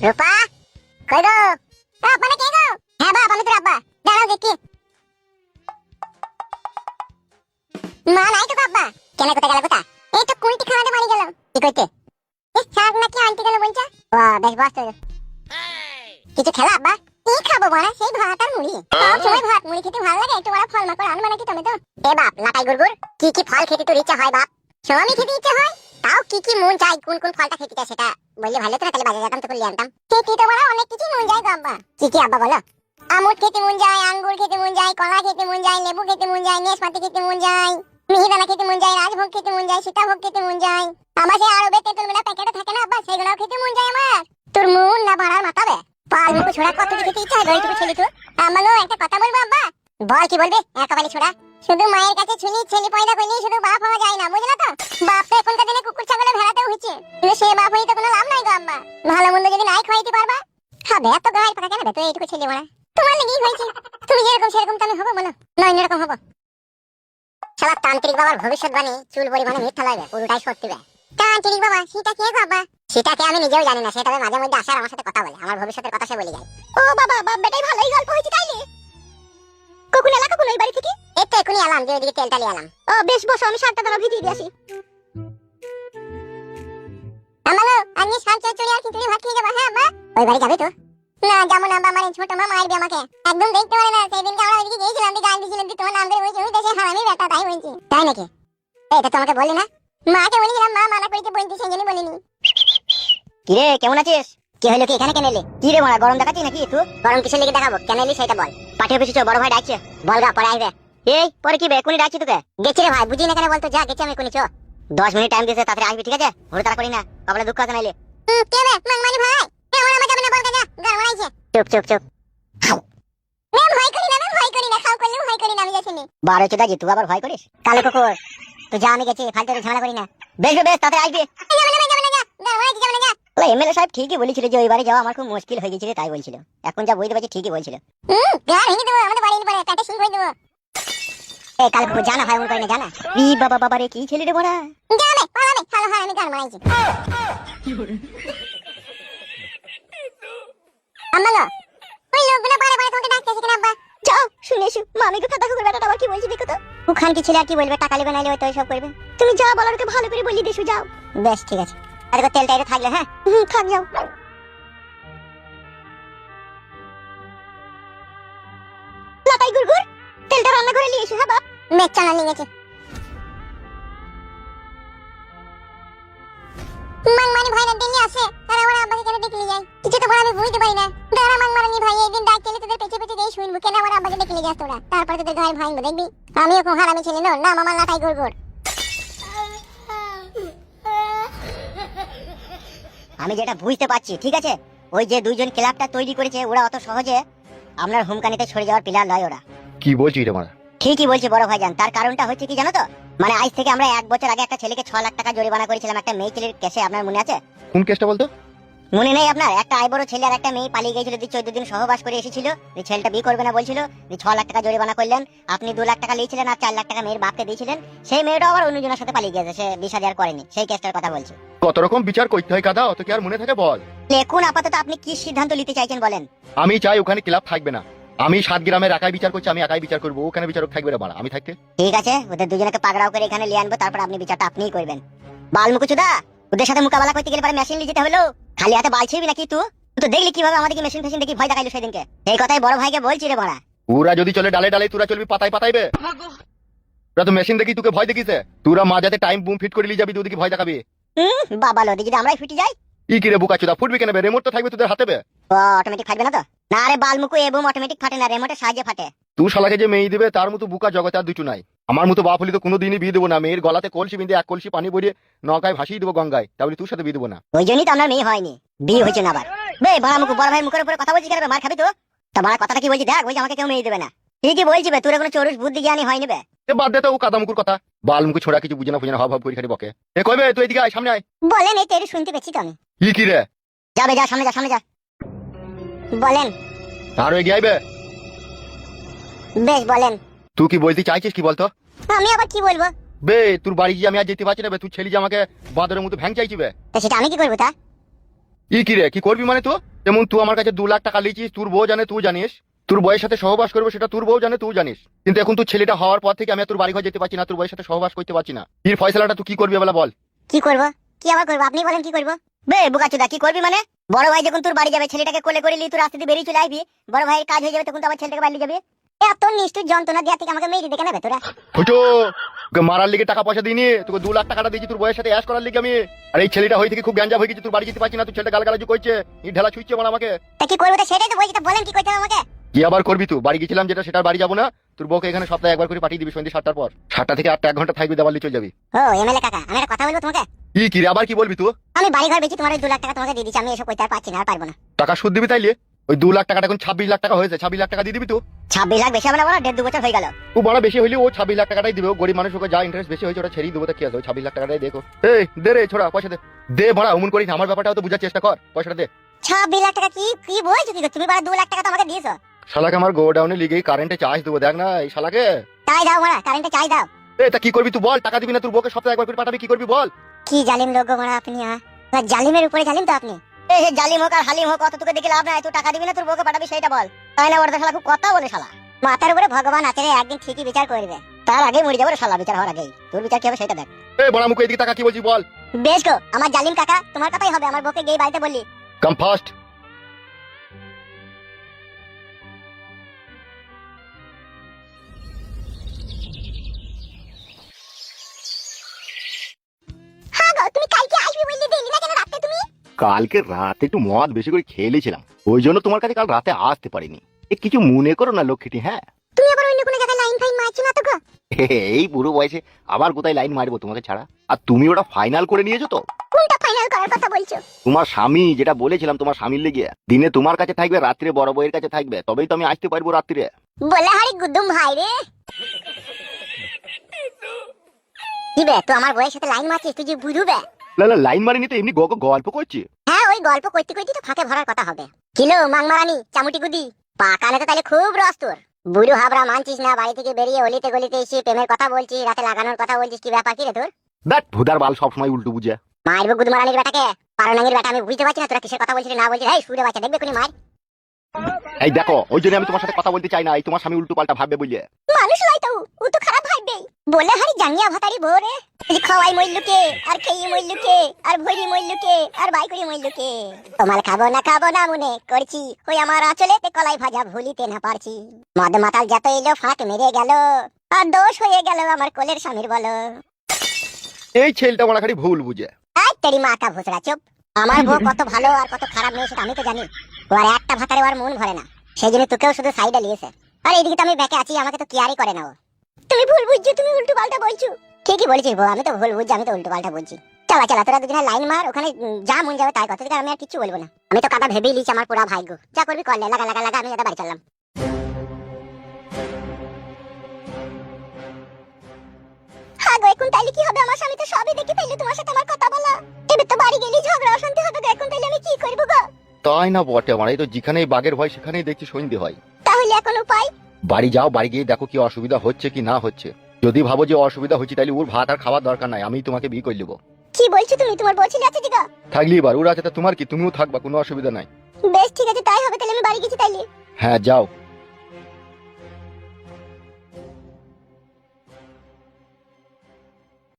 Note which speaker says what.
Speaker 1: রূপা কই গো? মানে কে গো? হ্যাঁ বাপ, আমি তোর আব্বা। দাঁড়াও দেখি। মা নাই তো আব্বা। কেন কোথায় গেল কোথা? এই তো কুলটি খাওয়াতে বাড়ি গেল। কি কইতে? এই শাক নাকি আনতে গেল বলছে। বাহ বেশ বাস তো। কিছু খেলা আব্বা? কি খাবো বড়া? সেই ভাত আর মুড়ি। সব সময় ভাত মুড়ি খেতে ভালো লাগে, একটু বড়া ফল মাকড় আনবে নাকি তুমি তো? এ বাপ লাটাই গুড়গুড়, কি কি ফল খেতে তোর ইচ্ছা হয় বাপ? সবই খেতে ইচ্ছা হয়। তাও কি কি মন চাই, কোন কোন ফলটা খেতে চাই সেটা বললে ভালো তো, তাহলে বাজারে যেতাম তো করে আনতাম। খেতে তো বড়া অনেক কিছু মন যায় গো আব্বা। কি কি আব্বা বলো? আমুদ খেতে মন যায়, আঙ্গুর খেতে মন যায়, কলা খেতে মন যায়, লেবু খেতে মন যায়, নেশপাতি খেতে মন যায়, মিহিদানা খেতে মন যায়, রাজভোগ খেতে মন যায়, সীতাভোগ খেতে মন যায়। আমার সেই আরবে তেঁতুল মেলা প্যাকেটে থাকে না আব্বা, সেগুলোও খেতে মন যায় আমার। তোর মন না বাড়ার মাথাবে পাল মুখ ছোড়া কত খেতে ইচ্ছা হয় গরিব ছেলে তো। আমারও একটা কথা বলবো আব্বা। বল কি বলবে? একেবারে ছোড়া শুধু মায়ের কাছে ছুনি ছেলে পয়দা করলেই শুধু বাপ হওয়া যায় না, বুঝলা তো? বাপ তো এখনকার দিনে কুকুর ছাগলে ভেড়াতেও হচ্ছে, কিন্তু সে বাপ হয়ে তো কোনো লাভ নাই গো আম্মা। ভালো মন্দ যদি নাই খাওয়াইতে পারবা, খাবে এত গায়ের পাকা কেন বে? তো এইটুকু ছেলে মারা তোমার লেগেই হয়েছে। তুমি যেরকম সেরকম তো আমি হবো বলো? না অন্যরকম হবো? শালা তান্ত্রিক বাবার ভবিষ্যৎবাণী চুল পরিমাণে মিথ্যা লাগবে, পুরোটাই সত্যি বে। তান্ত্রিক বাবা সেটা কে বাবা? সেটাকে আমি নিজেও জানি না, সে তবে মাঝে মধ্যে আসে আর আমার সাথে কথা বলে, আমার ভবিষ্যতের কথা সে বলে যায়। ও বাবা, বাপ বেটাই ভালোই গল্প হয়েছে তাইলে। কখন এলা কখন ওই বাড়ি থেকে? এই তো এখনই এলাম, যে ওইদিকে তেলটা নিয়ে এলাম। ও বেশ, বসো, আমি শাকটা দাঁড়া ভিজিয়ে দিয়ে আসি। আমালো আজকে শাক চচ্চড়ি আর খিচুড়ি ভাত খেয়ে যাবো। হ্যাঁ আব্বা। ওই বাড়ি যাবে তো? না যাবো না, আমার ছোট মা মারবে আমাকে, একদম দেখতে পারে না। সেদিনকে আমরা ওইদিকে গিয়েছিলাম, গান দিয়েছিলাম, তোমার নাম ধরে বলছি ওই দেশে হারামি বেটা, তাই বলছি। তাই নাকি? এটা তোমাকে বলি না? মাকে বলেছিলাম, মা মানা করেছে বলতে, সেই জন্য বলিনি। কিরে কেমন আছিস? কি হলো কি, এখানে কেন এলি? কি রে মারা, গরম দেখাচ্ছিস নাকি? একটু গরম কিসের লেগে দেখাবো? কেন এলি সেটা বল। পাঠিয়ে অফিসে বড় ভাই ডাকছে, বলগা পরে আসবে। এই পরে কি বে, এখনই ডাকছি তোকে। গেছি রে ভাই, বুঝি না কেন বলতো? যা গেছি আমি এখনই, চ 10 মিনিট টাইম দিয়েছে, তাড়াতাড়ি আসবি ঠিক আছে? ঘুরে তাড়া করি না, কপালে দুঃখ আছে নাইলে। কে বে মাংমানি ভাই? এ ওরা আমাকে যাবে না, বল যা, গান মারাইছে। চুপ চুপ চুপ। না ভয় করি না, ভয় করি না, খাও করলে ভয় করি না, আমি যাচ্ছি। 12 চোদা জি, তুই আবার ভয় করিস? কালো কুকুর তো যা, আমি গেছি, ফালতু ঝামেলা করি না। বেশ বেশ, তাড়াতাড়ি আসবি। এমএলএ সাহেব ঠিকই বলেছিল যে ওই বাড়ি যাওয়া আমার খুব মুশকিল হয়ে গেছিল, তাই বলছিল। এখন যা বুঝতে পারছি ঠিকই বলছিল। গান ভেঙে দেবো, আমাদের বাড়ির পরে পেটে সিং করে দেবো। এই কাল কুকুর জানা ভাই, মন করে না জানা। ই বাবা বাবা রে, কি ছেলে রে বড়া। জানে পালাবে, ভালো হয় আমি গান মারাইছি। আমালো ওই লোকগুলো বারে বারে তোমাকে ডাকতেছে কেন আব্বা? যাও শুনে এসো, মামিকে কথা কুকুর বেটাটা আবার কি বলছি দেখো তো। ওখান কি ছিল আর কি বলবে? টাকা নেবে নাইলে ওই তো সব করবে। তুমি যা বলার ওকে ভালো করে বলি দেশু, যাও। বেশ ঠিক আছে, আর তেলটা এটা থাকলে। হ্যাঁ থাক, যাও। লাটাই গুড়গুড়, তেলটা রান্না করে নিয়ে এসো। হ্যাঁ বাপ, মেচ্চা না নিয়ে গেছে। মাংমানি ভাই না দিনে আসে, আর আমার আব্বাকে কেন ডেকে নিয়ে যায়? কিছু তো আমি বুঝতে পারি না। দাঁড়া মাংমানি ভাই, একদিন ডাক চলে তোদের পেছে পেছে দিয়ে শুনবো কেন আমার আব্বাকে ডেকে নিয়ে যাস তোরা, তারপরে তোদের ঘরে ভাঙবো দেখবি। আমিও খুব হারামি ছেলে, না আমার লাটাই গুড়গুড়। আমি যেটা বুঝতে পারছি ঠিক আছে, ওই যে দুইজন ক্লাবটা তৈরি করেছে, ওরা অত সহজে আপনার হোমকানিতে ছড়ে যাওয়ার প্ল্যান নয় ওরা।
Speaker 2: কি বলছিস রে মারা?
Speaker 1: ঠিকই বলছি বড় ভাইজান, তার কারণটা হচ্ছে কি জানো তো? মানে আজ থেকে আমরা 1 বছর আগে একটা ছেলেকে 6 লাখ টাকা জরিমানা করেছিলাম একটা মেয়ে ছেলের কেসে, আপনার মনে আছে?
Speaker 2: কোন কেসটা বলতো?
Speaker 1: মনে নেই আপনার? একটা আইবড় ছেলে আর একটা মেয়ে পালিয়ে গিয়েছিল, 14 দিন সহবাস করে এসেছিল, এই ছেলেটা বিয়ে করবে না বলছিল, 6 লাখ টাকা জরিমানা করলেন, আপনি 2 লাখ টাকা নিয়েছিলেন আর 4 লাখ টাকা মেয়ের বাপকে দিয়েছিলেন। সেই মেয়েটা আবার অন্যজনের সাথে পালিয়ে গেছে, সে 20,000 করেনি, সেই কেসটার কথা বলছি।
Speaker 2: কত রকম বিচার করতে হয় কাদা, অত কি আর মনে থাকে বল?
Speaker 1: এখন আপাতত আপনি কি সিদ্ধান্ত নিতে চাইছেন বলেন?
Speaker 2: আমি চাই ওখানে ক্লাব থাকবে না। আমি 7 গ্রামের একাই বিচার করছি, আমি একাই বিচার করবো, ওখানে বিচারক থাকবে না মারা, আমি থাকতে।
Speaker 1: ঠিক আছে, ওদের দুজনকে পাকড়াও করে এখানে নিয়ে আনবো, তারপর আপনি বিচারটা আপনিই করবেন। বালমুকুচুদা, ওদের সাথে মোকাবেলা করতে গেলে পরে মেশিন নিয়ে যেতে হলো, খালি হাতে বাল ছিবি নাকি? তুই তো দেখলি কিভাবে আমাদেরকে মেশিন ফেশিন দেখি ভয় দেখাইলো সেদিনকে। এই কথাই বড় ভাইকে বলছি রে বড়া।
Speaker 2: ওরা যদি চলে ডালে ডালে, তোরা চলবি পাতায় পাতাইবে। ওরা তো মেশিন দেখি তোকে ভয় দেখিছে, তোরা মাঝাতে টাইম বুম ফিট করে নিয়ে যাবি, তোদেরকে ভয় দেখাবি।
Speaker 1: বাবা লো, যদি আমরাই ফিটে যাই?
Speaker 2: ই কি রে বুকাচুদা, ফুটবি কেন বে? রিমোট তো থাকবে তোদের হাতে বে।
Speaker 1: ও অটোমেটিক ফাটবে না তো? না রে বালমুকু, এ বুম অটোমেটিক ফাটে না, রিমোটের সাহায্যে ফাটে।
Speaker 2: তুই শালাকে যে মেয়ে দিবে তার মতো বুকা জগতে আর দুটো নাই। আমার মতো বাপ হলে তো কোনোদিনই বিয়ে দেবো না, মেয়ের গলাতে কলসি বিঁধে 1 কলসি পানি ভরিয়ে নৌকায় ভাসিয়ে দেবো গঙ্গায়, তাহলে তোর সাথে বিয়ে দেবো না।
Speaker 1: ওই জন্যই তো আমার মেয়ে হয়নি, বিয়ে হয়েছে না আবার। বে বালমুকু, বড় ভাই মুখের উপরে কথা বলছিস কেন? মার খাবি তো? তোমার কথাটা কি বলছি দেখ, বলছি আমাকে কেউ মেয়ে দেবে না। ঠিকই বলছি বে, তোর কোনো চরুষ বুদ্ধি জ্ঞানী হয়নি বে।
Speaker 2: বাদ দে তো ও কাদামুকুর কথা, বালমুকু ছোড়া কিছু বুঝে না ফুঝে না, হব হব করে খালি বকে। এ কইবে তুই এদিকে আয়, সামনে আয়।
Speaker 1: বলেন, এই তো একটু শুনতে পেয়েছি তো আমি।
Speaker 2: ই কি রে?
Speaker 1: যাবে, যা সামনে যা, সামনে যা, বলেন।
Speaker 2: আর এগিয়ে আইবে।
Speaker 1: বেশ বলেন।
Speaker 2: তুই কি বলতে চাইছিস কি বলতো?
Speaker 1: আমি আবার কি বলবো?
Speaker 2: বে তোর বাড়ি গিয়ে আমি আর যেতে পারছি না বে, তুই ছেলে যে আমাকে বাদরের মতো ভ্যাং চাইছি বে।
Speaker 1: তা সেটা আমি কি করবো তা?
Speaker 2: কি রে, কি করবি মানে? তো যেমন তুই আমার কাছে 2 লাখ টাকা লিচিস, তোর বউ জানে, তুই জানিস। তোর বউয়ের সাথে সহবাস করবো সেটা তোর বউ জানে, তুই জানিস। কিন্তু এখন তুই ছেলেটা হওয়ার পর থেকে আমি আর তোর বাড়ি ঘর যেতে পারছি না, তোর বউয়ের সাথে সহবাস করতে পারছি না। এর ফয়সালাটা তুই কি করবি বলা বল।
Speaker 1: কি করবো? কি আবার করবো? আপনি বলেন কি করবো? বে বুকাচুদা, কি করবি মানে? বড় ভাই যখন তোর বাড়ি যাবে, ছেলেটাকে কোলে করে নিয়ে তুই রাস্তা দিয়ে বেরিয়ে চলে আসবি, বড় ভাইয়ের কাজ হয়ে যাবে, তখন তো আবার ছেলেটাকে বাড়ি যাবে। এত নিষ্ঠুর যন্ত্রণা দেওয়া থেকে আমাকে মেরে দেখে নেবে তোরা?
Speaker 2: ফুটো, তোকে মারার লিগে টাকা পয়সা দিইনি, তোকে 2 লাখ টাকাটা দিয়েছি তোর বউয়ের সাথে অ্যাশ করার লিগে আমি। আর এই ছেলেটা হয়ে থেকে খুব গ্যাঞ্জা হয়ে গেছে, তোর বাড়ি যেতে পারছি না, তুই ছেলেটা গালগালাজু করছে, এই ঢেলা ছুঁচ্ছে মানে আমাকে।
Speaker 1: তা কি করবো? তো সেটাই তো বলছি, তো বলেন কি করতে হবে আমাকে?
Speaker 2: কি আবার করবি? তুই বাড়ি গেছিলাম যেটা, সেটার বাড়ি যাবো না। তোর বউকে এখানে সপ্তাহে একবার করে পাঠিয়ে দিবি সন্ধ্যে 7টার পর। 7টা থেকে 8টা 1 ঘন্টা থাকবি, দেওয়ালি চলে যাবি।
Speaker 1: ও এমএলএ কাকা, আমি একটা কথা বলবো তোমাকে।
Speaker 2: কি রে, আবার কি বলবি তুই?
Speaker 1: আমি বাড়ি ঘর বেশি, তোমার ওই 2 লাখ টাকা তোমাকে দিয়ে দিচ্ছি, আমি এসব করতে আর পারছি না, আর পারবো না।
Speaker 2: টাকা সুদ দিবি তাইলে? ওই 2 লাখ টাকাটা এখন 26 লাখ টাকা হয়েছে, 26 লাখ টাকা দিয়ে দিবি তুই?
Speaker 1: 26 লাখ বেশি হবে না? বলো 1.5-2 বছর হয়ে গেল।
Speaker 2: ও বড় বেশি হইলে ও 26 লাখ টাকাটাই দিবে। ও গরিব মানুষ, ওকে যা ইন্টারেস্ট বেশি হয়েছে ওটা ছেড়েই দেবো। তা কি আছে, ওই 26 লাখ টাকাটাই দেখো। এই দে রে ছোড়া, পয়সা দে। দে বড়া, অমন করিস না, আমার ব্যাপারটাও তো বুঝার চেষ্টা কর, পয়সাটা দে।
Speaker 1: 26 লাখ টাকা কি কি বলছো? কি তুমি বাড়া 2 লাখ টাকা তো আমাকে দিয়েছো।
Speaker 2: শালাকে আমার গোডাউনে লিগেই কারেন্টে চার্জ দেবো, দেখ না এই শালাকে।
Speaker 1: তাই দাও মারা, কারেন্টে চাই দাও।
Speaker 2: এই তা কি করবি তুই বল? টাকা দিবি না, তোর বউকে সপ্তাহে একবার করে পাঠাবি, কি করবি বল?
Speaker 1: কি জালিম লোক গো মারা আপনি, জালিমের উপরে জালিম তো আপনি। এই যে জালিম হোক আর হালিম হোক, অত তোকে দেখে লাভ নাই। তুই টাকা দিবি না, তোর বউকে পাঠাবি, সেইটা বল। তাই না? ওরটা শালা খুব কথা বলে শালা। মাথার উপরে ভগবান আছে রে, একদিন ঠিকই বিচার করবে। তার আগে মরে যাবো রে শালা, বিচার হওয়ার আগেই। তোর বিচার কি হবে সেটা দেখ।
Speaker 2: এই বড়া মুখে এদিকে টাকা, কি বলছিস বল?
Speaker 1: বেশ গো, আমার জালিম কাকা, তোমার কথাই হবে। আমার বউকে গিয়ে বাড়িতে বললি।
Speaker 2: কাম ফাস্ট।
Speaker 1: হ্যাঁ গো, তুমি কালকে আসবে বললি, দিলি না কেন রাতে তুমি?
Speaker 2: কালকে রাতে একটু মদ বেশি করে খেয়েছিলাম, ওই জন্য তোমার কাছে কাল রাতে আসতে পারিনি। এ কিছু মনে করো না লক্ষ্মীটি। হ্যাঁ,
Speaker 1: তুমি আবার অন্য কোনো জায়গায় লাইন ফাইন মারছো না তো গো?
Speaker 2: এই বুড়ো বয়সে আবার কোথায় লাইন মারবো তোমাকে ছাড়া? আর তুমি ওটা ফাইনাল করে নিয়েছো তো?
Speaker 1: কোনটা ফাইনাল করার কথা বলছো?
Speaker 2: তোমার স্বামী যেটা বলেছিলাম, তোমার স্বামীর লেগে দিনে তোমার কাছে থাকবে, রাত্রে বড় বউয়ের কাছে থাকবে, তবেই তো আমি আসতে পারবো রাত্রে।
Speaker 1: বলে হারি গুদ্দুম ভাই রে। দিবে তো আমার বউয়ের সাথে লাইন মারছিস, তুই যে বুঝবে।
Speaker 2: না লাইন মারিনি তো, এমনি গল্প করছি।
Speaker 1: হ্যাঁ, ওই গল্প করতে করতে তো ফাঁকে ভরার কথা হবে। কিলো মাংমারানি চামুটি গুদি, পাকানে তো তাহলে খুব রস তোর। বুড়ো হাবরা মানছিস না, বাড়ি থেকে বেরিয়ে অলিতে গলিতে এসে প্রেমের কথা বলছিস, রাতে লাগানোর কথা বলছিস, কি ব্যাপার কি রে তোর?
Speaker 2: দেখ ভুদার বাল সবসময় উল্টো বুঝে।
Speaker 1: মারবো গুদমারানির বেটাকে, পারনাঙ্গির বেটা, আমি বুঝতে পারছি না তোরা কিসের কথা বলছিস না বলছিস। এই সুরে বাচ্চা, দেখবে কোনি মার।
Speaker 2: এই দেখো, ওই জন্য আমি তোমার সাথে কথা বলতে চাই না, এই তোমার স্বামী উল্টো পাল্টা ভাববে বুঝলে।
Speaker 1: মানুষ লাই তো, ও তো খারাপ ভাববেই। বলে হারি জাঙ্গিয়া ভাতারি ভোরে, খাওয়াই মইল্লুকে আর খেয়ে মইল্লুকে আর ভরি মইল্লুকে আর বাই করি মইল্লুকে। তোমার খাবো না মনে করছি, ওই আমার আঁচলেতে কলাই ভাজা ভুলিতে না পারছি। মদ মাতাল যত এলো ফাঁক মেরে গেল, আর দোষ হয়ে গেল আমার কোলের স্বামীর বলো।
Speaker 2: এই ছেলেটা আমার খালি ভুল বুঝে।
Speaker 1: এই তেরি মাথা ভুসড়া চুপ। আমার বউ কত ভালো আর কত খারাপ মেয়ে সেটা আমি তো জানি। ও আর একটা ভাতারে ওর মন ভরে না, সেই জন্য তোকেও শুধু সাইডে নিয়েছে। আর এইদিকে তো আমি ব্যাকে আছি, আমাকে তো কেয়ারই করে না ও। তুমি ভুল বুঝছো, তুমি উল্টো পাল্টা বলছো। ঠিকই বলেছিস বউ, আমি তো ভুল বুঝছি, আমি তো উল্টো পাল্টা বলছি। চালা তোরা দুজনে লাইন মার, ওখানে যা মন যাবে তাই কথা, আমি আর কিছু বলবো না। আমি তো কথা ভেবেই লিছি, আমার পুরা ভাগ্য। যা করবি করলে, লাগা আমি এটা বাড়ি চললাম। হ্যাঁ গো, এখন তাইলে কি হবে? আমার স্বামী তো সবই দেখে ফেললো, তোমার সাথে আমার কথা বলা। এবার তো বাড়ি গেলেই ঝগড়া অশান্তি হবে গো, এখন তাইলে আমি কি করবো গো?
Speaker 2: তাই না বটে, আমার এই তো যেখানেই বাঘের ভয় সেখানেই দেখছি সন্ধে হয়।
Speaker 1: তাহলে এখন উপায়?
Speaker 2: বাড়ি যাও, বাড়ি গিয়ে দেখো কি অসুবিধা হচ্ছে কি না হচ্ছে। যদি ভাবো যে অসুবিধা হচ্ছে, তাহলে ওর ভাত আর খাওয়ার দরকার নাই, আমি তোমাকে বিয়ে করে নেবো।
Speaker 1: কি বলছো তুমি? তোমার বউ ছেলে আছে যে গো?
Speaker 2: থাকলি এবার ওর আছে, তা তোমার কি, তুমিও থাকবা, কোনো অসুবিধা নাই।
Speaker 1: বেশ ঠিক আছে, তাই হবে, তাহলে আমি বাড়ি গেছি তাইলে।
Speaker 2: হ্যাঁ যাও।